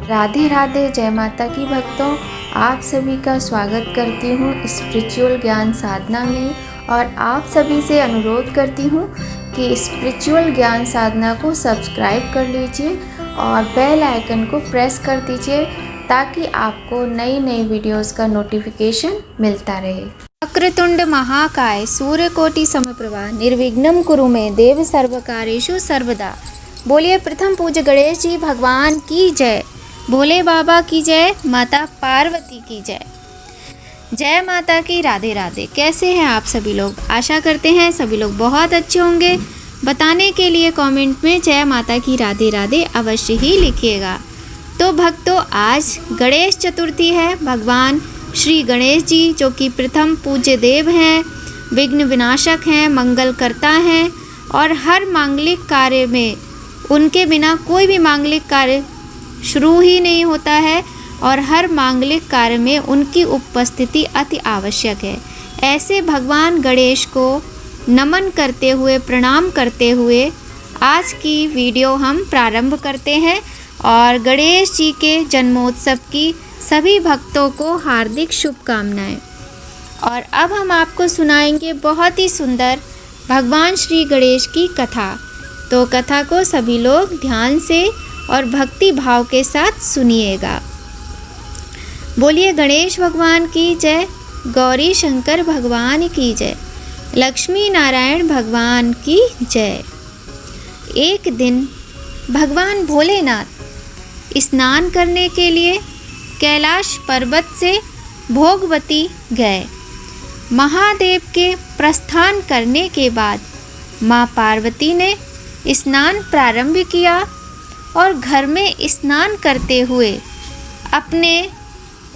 राधे राधे, जय माता की भक्तों। आप सभी का स्वागत करती हूँ स्पिरिचुअल ज्ञान साधना में, और आप सभी से अनुरोध करती हूँ कि स्पिरिचुअल ज्ञान साधना को सब्सक्राइब कर लीजिए और बेल आइकन को प्रेस कर दीजिए ताकि आपको नई नई वीडियोस का नोटिफिकेशन मिलता रहे। वक्रतुंड महाकाय सूर्यकोटि समप्रभा निर्विघ्नं कुरु मे देव सर्वकार्येषु सर्वदा। बोलिए प्रथम पूज्य गणेश जी भगवान की जय, भोले बाबा की जय, माता पार्वती की जय। जय माता की, राधे राधे। कैसे हैं आप सभी लोग? आशा करते हैं सभी लोग बहुत अच्छे होंगे। बताने के लिए कमेंट में जय माता की, राधे राधे अवश्य ही लिखिएगा। तो भक्तों, आज गणेश चतुर्थी है। भगवान श्री गणेश जी जो कि प्रथम पूज्य देव हैं, विघ्न विनाशक हैं, मंगल करता हैं, और हर मांगलिक कार्य में उनके बिना कोई भी मांगलिक कार्य शुरू ही नहीं होता है, और हर मांगलिक कार्य में उनकी उपस्थिति अति आवश्यक है। ऐसे भगवान गणेश को नमन करते हुए, प्रणाम करते हुए आज की वीडियो हम प्रारंभ करते हैं। और गणेश जी के जन्मोत्सव की सभी भक्तों को हार्दिक शुभकामनाएं। और अब हम आपको सुनाएंगे बहुत ही सुंदर भगवान श्री गणेश की कथा। तो कथा को सभी लोग ध्यान से और भक्ति भाव के साथ सुनिएगा। बोलिए गणेश भगवान की जय, गौरी शंकर भगवान की जय, लक्ष्मी नारायण भगवान की जय। एक दिन भगवान भोलेनाथ स्नान करने के लिए कैलाश पर्वत से भोगवती गए। महादेव के प्रस्थान करने के बाद माँ पार्वती ने स्नान प्रारंभ किया और घर में स्नान करते हुए अपने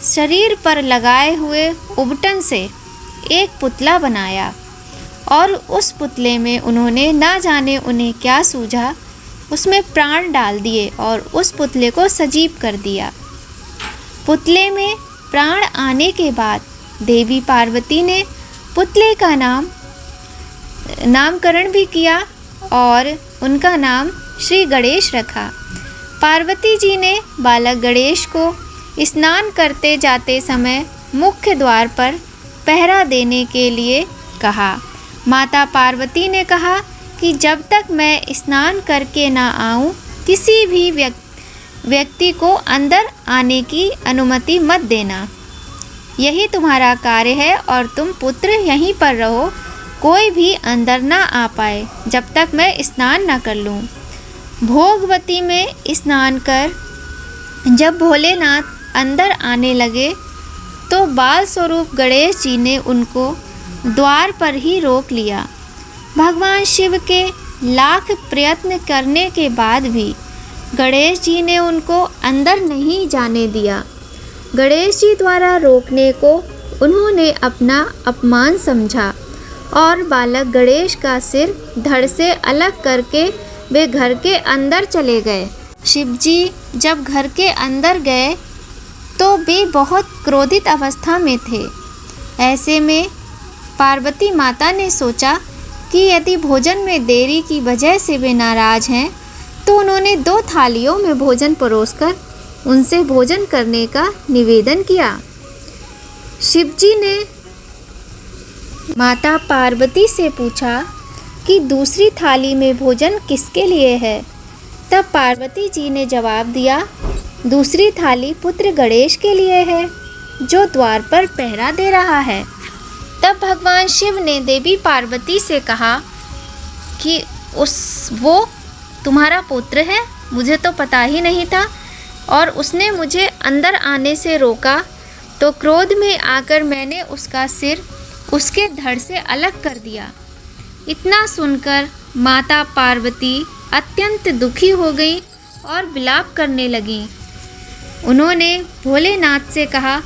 शरीर पर लगाए हुए उबटन से एक पुतला बनाया, और उस पुतले में उन्होंने ना जाने उन्हें क्या सूझा, उसमें प्राण डाल दिए और उस पुतले को सजीव कर दिया। पुतले में प्राण आने के बाद देवी पार्वती ने पुतले का नामकरण भी किया और उनका नाम श्री गणेश रखा। पार्वती जी ने बालक गणेश को स्नान करते जाते समय मुख्य द्वार पर पहरा देने के लिए कहा। माता पार्वती ने कहा कि जब तक मैं स्नान करके ना आऊं, किसी भी व्यक्ति को अंदर आने की अनुमति मत देना। यही तुम्हारा कार्य है और तुम पुत्र यहीं पर रहो, कोई भी अंदर ना आ पाए जब तक मैं स्नान ना कर लूं। भोगवती में स्नान कर जब भोलेनाथ अंदर आने लगे तो बाल स्वरूप गणेश जी ने उनको द्वार पर ही रोक लिया। भगवान शिव के लाख प्रयत्न करने के बाद भी गणेश जी ने उनको अंदर नहीं जाने दिया। गणेश जी द्वारा रोकने को उन्होंने अपना अपमान समझा और बालक गणेश का सिर धड़ से अलग करके वे घर के अंदर चले गए। शिवजी जब घर के अंदर गए तो वे बहुत क्रोधित अवस्था में थे। ऐसे में पार्वती माता ने सोचा कि यदि भोजन में देरी की वजह से वे नाराज हैं, तो उन्होंने 2 थालियों में भोजन परोसकर उनसे भोजन करने का निवेदन किया। शिवजी ने माता पार्वती से पूछा कि दूसरी थाली में भोजन किसके लिए है? तब पार्वती जी ने जवाब दिया, दूसरी थाली पुत्र गणेश के लिए है जो द्वार पर पहरा दे रहा है। तब भगवान शिव ने देवी पार्वती से कहा कि वो तुम्हारा पुत्र है, मुझे तो पता ही नहीं था, और उसने मुझे अंदर आने से रोका, तो क्रोध में आकर मैंने उसका सिर उसके धड़ से अलग कर दिया। इतना सुनकर माता पार्वती अत्यंत दुखी हो गई और विलाप करने लगी। उन्होंने भोलेनाथ से कहा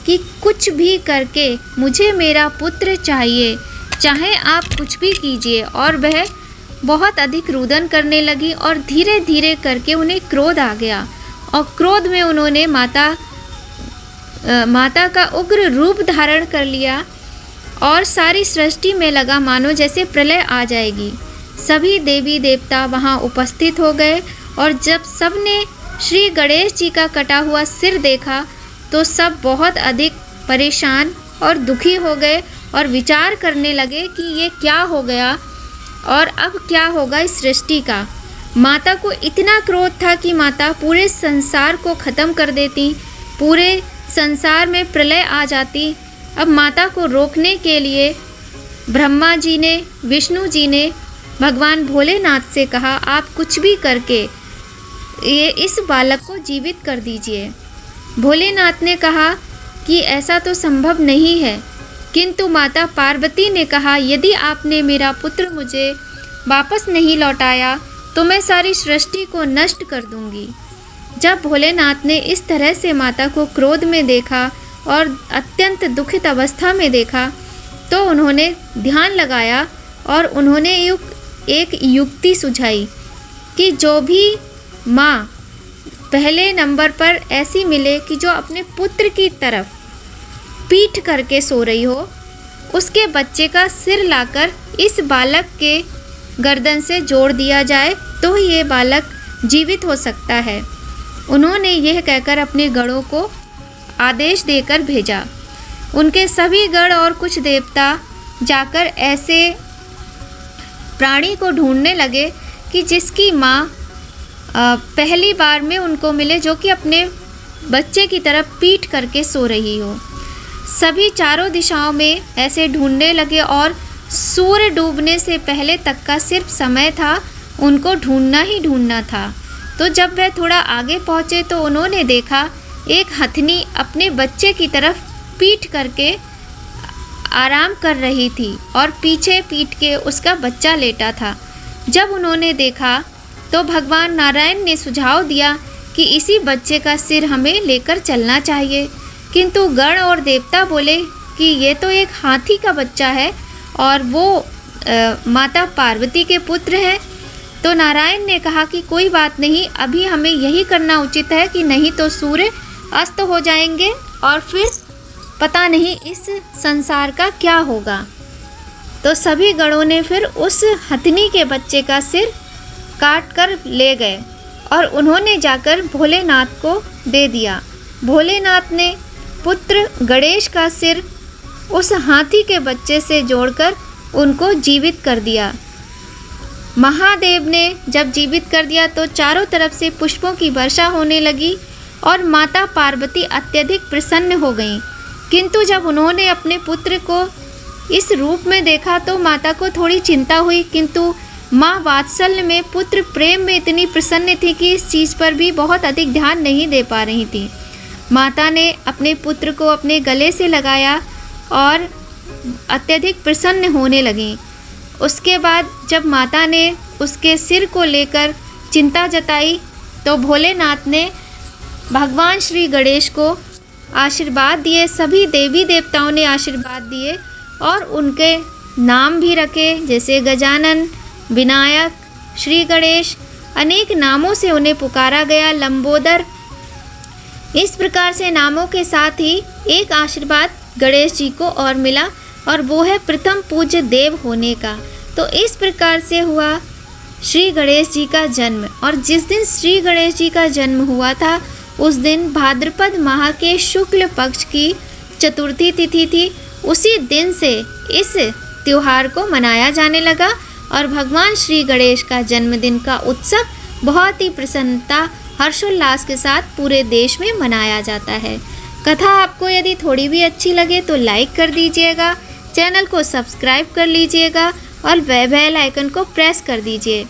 कि कुछ भी करके मुझे मेरा पुत्र चाहिए, चाहे आप कुछ भी कीजिए। और वह बहुत अधिक रुदन करने लगी और धीरे धीरे करके उन्हें क्रोध आ गया, और क्रोध में उन्होंने माता माता का उग्र रूप धारण कर लिया और सारी सृष्टि में लगा मानो जैसे प्रलय आ जाएगी। सभी देवी देवता वहाँ उपस्थित हो गए और जब सब ने श्री गणेश जी का कटा हुआ सिर देखा तो सब बहुत अधिक परेशान और दुखी हो गए और विचार करने लगे कि ये क्या हो गया और अब क्या होगा इस सृष्टि का। माता को इतना क्रोध था कि माता पूरे संसार को ख़त्म कर देती, पूरे संसार में प्रलय आ जाती। अब माता को रोकने के लिए ब्रह्मा जी ने, विष्णु जी ने भगवान भोलेनाथ से कहा, आप कुछ भी करके ये इस बालक को जीवित कर दीजिए। भोलेनाथ ने कहा कि ऐसा तो संभव नहीं है, किंतु माता पार्वती ने कहा, यदि आपने मेरा पुत्र मुझे वापस नहीं लौटाया तो मैं सारी सृष्टि को नष्ट कर दूंगी। जब भोलेनाथ ने इस तरह से माता को क्रोध में देखा और अत्यंत दुखित अवस्था में देखा तो उन्होंने ध्यान लगाया और उन्होंने एक युक्ति सुझाई कि जो भी माँ पहले नंबर पर ऐसी मिले कि जो अपने पुत्र की तरफ पीठ करके सो रही हो, उसके बच्चे का सिर लाकर इस बालक के गर्दन से जोड़ दिया जाए तो ये बालक जीवित हो सकता है। उन्होंने यह कहकर अपने गणों को आदेश देकर भेजा। उनके सभी गण और कुछ देवता जाकर ऐसे प्राणी को ढूंढने लगे कि जिसकी माँ पहली बार में उनको मिले, जो कि अपने बच्चे की तरफ पीठ करके सो रही हो। सभी चारों दिशाओं में ऐसे ढूंढने लगे और सूर्य डूबने से पहले तक का सिर्फ समय था, उनको ढूंढना ही ढूंढना था। तो जब वह थोड़ा आगे पहुँचे तो उन्होंने देखा एक हथनी अपने बच्चे की तरफ पीठ करके आराम कर रही थी और पीछे पीट के उसका बच्चा लेटा था। जब उन्होंने देखा तो भगवान नारायण ने सुझाव दिया कि इसी बच्चे का सिर हमें लेकर चलना चाहिए, किंतु गण और देवता बोले कि ये तो एक हाथी का बच्चा है और वो माता पार्वती के पुत्र हैं। तो नारायण ने कहा कि कोई बात नहीं, अभी हमें यही करना उचित है कि नहीं तो सूर्य अस्त हो जाएंगे और फिर पता नहीं इस संसार का क्या होगा। तो सभी गणों ने फिर उस हथनी के बच्चे का सिर काट कर ले गए और उन्होंने जाकर भोलेनाथ को दे दिया। भोलेनाथ ने पुत्र गणेश का सिर उस हाथी के बच्चे से जोड़कर उनको जीवित कर दिया। महादेव ने जब जीवित कर दिया तो चारों तरफ से पुष्पों की वर्षा होने लगी और माता पार्वती अत्यधिक प्रसन्न हो गईं। किंतु जब उन्होंने अपने पुत्र को इस रूप में देखा तो माता को थोड़ी चिंता हुई, किंतु माँ वात्सल्य में, पुत्र प्रेम में इतनी प्रसन्न थी कि इस चीज़ पर भी बहुत अधिक ध्यान नहीं दे पा रही थी। माता ने अपने पुत्र को अपने गले से लगाया और अत्यधिक प्रसन्न होने लगी। उसके बाद जब माता ने उसके सिर को लेकर चिंता जताई तो भोलेनाथ ने भगवान श्री गणेश को आशीर्वाद दिए। सभी देवी देवताओं ने आशीर्वाद दिए और उनके नाम भी रखे, जैसे गजानन, विनायक, श्री गणेश, अनेक नामों से उन्हें पुकारा गया, लंबोदर। इस प्रकार से नामों के साथ ही एक आशीर्वाद गणेश जी को और मिला और वो है प्रथम पूज्य देव होने का। तो इस प्रकार से हुआ श्री गणेश जी का जन्म। और जिस दिन श्री गणेश जी का जन्म हुआ था उस दिन भाद्रपद माह के शुक्ल पक्ष की चतुर्थी तिथि थी। उसी दिन से इस त्योहार को मनाया जाने लगा और भगवान श्री गणेश का जन्मदिन का उत्सव बहुत ही प्रसन्नता, हर्षोल्लास के साथ पूरे देश में मनाया जाता है। कथा आपको यदि थोड़ी भी अच्छी लगे तो लाइक कर दीजिएगा, चैनल को सब्सक्राइब कर लीजिएगा और बेल आइकन को प्रेस कर दीजिए।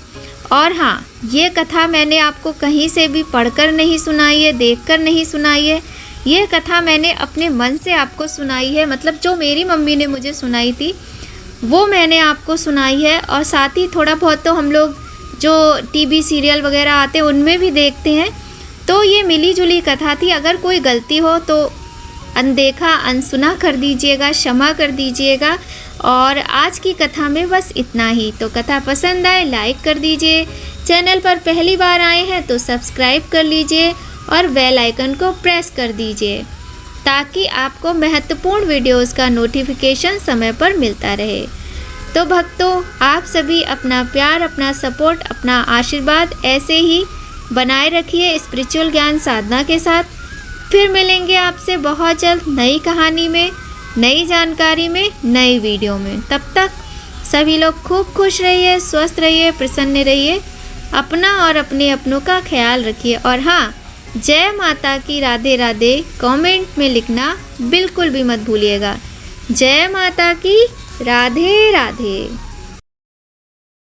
और हाँ, ये कथा मैंने आपको कहीं से भी पढ़कर नहीं सुनाई है, देखकर नहीं सुनाई है। ये कथा मैंने अपने मन से आपको सुनाई है, मतलब जो मेरी मम्मी ने मुझे सुनाई थी वो मैंने आपको सुनाई है। और साथ ही थोड़ा बहुत तो हम लोग जो टीवी सीरियल वगैरह आते हैं उनमें भी देखते हैं, तो ये मिली जुली कथा थी। अगर कोई गलती हो तो अनदेखा अनसुना कर दीजिएगा, क्षमा कर दीजिएगा। और आज की कथा में बस इतना ही। तो कथा पसंद आए लाइक कर दीजिए, चैनल पर पहली बार आए हैं तो सब्सक्राइब कर लीजिए और बेल आइकन को प्रेस कर दीजिए। ताकि आपको महत्वपूर्ण वीडियोस का नोटिफिकेशन समय पर मिलता रहे। तो भक्तों, आप सभी अपना प्यार, अपना सपोर्ट, अपना आशीर्वाद ऐसे ही बनाए रखिए स्पिरिचुअल ज्ञान साधना के साथ। फिर मिलेंगे आपसे बहुत जल्द नई कहानी में, नई जानकारी में, नई वीडियो में। तब तक सभी लोग खूब खुश रहिए, स्वस्थ रहिए, प्रसन्न रहिए, अपना और अपने अपनों का ख्याल रखिए। और हाँ, जय माता की राधे राधे कमेंट में लिखना बिल्कुल भी मत भूलिएगा। जय माता की राधे राधे।